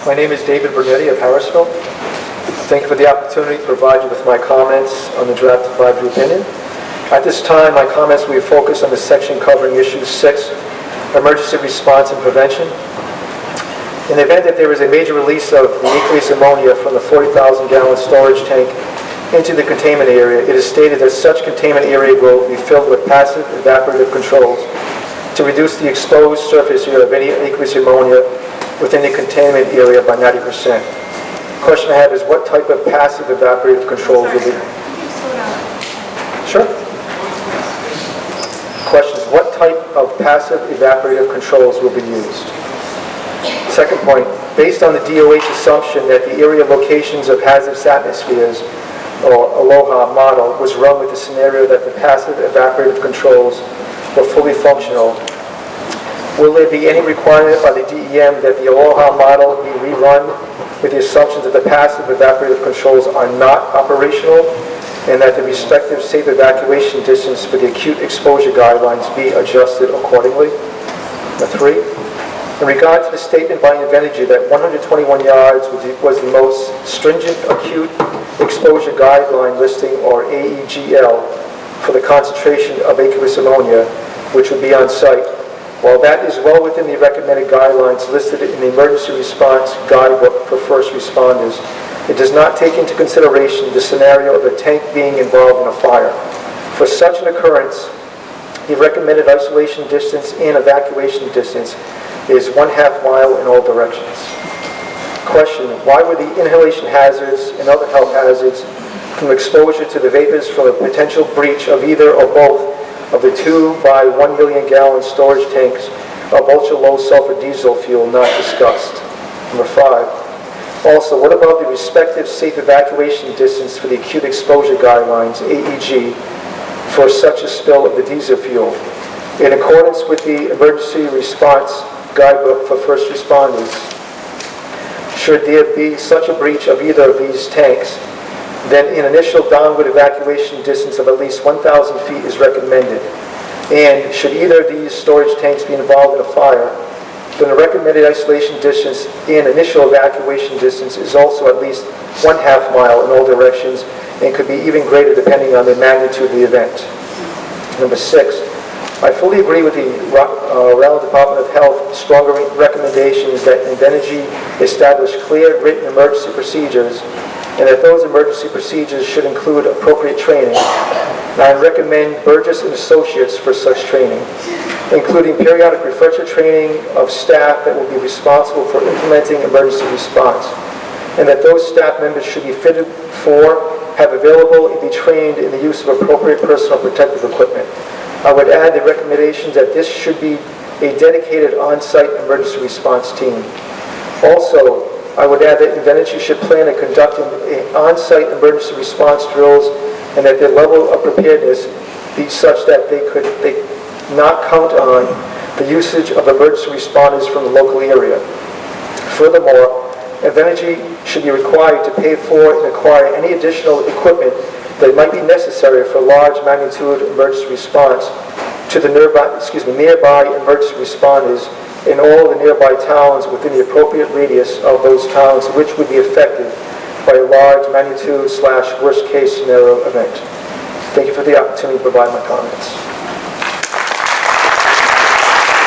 My name is David Bernetti of Harrisville. Thank you for the opportunity to provide you with my comments on the draft advisory opinion. At this time, my comments will be focused on the section covering issue 6, emergency response and prevention. In the event that there is a major release of the aqueous ammonia from the 40,000-gallon storage tank into the containment area, it is stated that such containment area will be filled with passive evaporative controls to reduce the exposed surface area of any aqueous ammonia within the containment area by 90%. The question I have is, what type of passive evaporative controls will be? Sure. Question is, what type of passive evaporative controls will be used? Second point, based on the DOH assumption that the area locations of hazardous atmospheres, or ALOHA model, was run with the scenario that the passive evaporative controls were fully functional, will there be any requirement by the DEM that the ALOHA model be rerun with the assumption that the passive evaporative controls are not operational and that the respective safe evacuation distance for the acute exposure guidelines be adjusted accordingly? Number 3, in regard to the statement by Unveiled that 121 yards was the most stringent acute exposure guideline listing, or AEGL, for the concentration of aqueous ammonia, which would be on site, while that is well within the recommended guidelines listed in the Emergency Response Guidebook for First Responders, it does not take into consideration the scenario of a tank being involved in a fire. For such an occurrence, the recommended isolation distance and evacuation distance is 1/2 mile in all directions. Question, why would the inhalation hazards and other health hazards from exposure to the vapors from a potential breach of either or both of the 2 by 1 million gallon storage tanks of ultra-low sulfur diesel fuel not discussed? Number 5. Also, what about the respective safe evacuation distance for the acute exposure guidelines, AEG, for such a spill of the diesel fuel? In accordance with the Emergency Response Guidebook for First Responders, should there be such a breach of either of these tanks, then an initial downward evacuation distance of at least 1,000 feet is recommended. And should either of these storage tanks be involved in a fire, then the recommended isolation distance and initial evacuation distance is also at least 1/2 mile in all directions and could be even greater depending on the magnitude of the event. Number 6, I fully agree with the Rhode Island Department of Health stronger recommendations that Invenergy establish clear written emergency procedures and that those emergency procedures should include appropriate training. And I recommend Burgess and Associates for such training, including periodic refresher training of staff that will be responsible for implementing emergency response, and that those staff members should be fitted for, have available, and be trained in the use of appropriate personal protective equipment. I would add the recommendation that this should be a dedicated on-site emergency response team. Also, I would add that Invenergy should plan on conducting on-site emergency response drills and that their level of preparedness be such that they not count on the usage of emergency responders from the local area. Furthermore, Invenergy should be required to pay for and acquire any additional equipment that might be necessary for large magnitude emergency response to the nearby emergency responders in all the nearby towns within the appropriate radius of those towns which would be affected by a large magnitude / worst case scenario event. Thank you for the opportunity to provide my comments.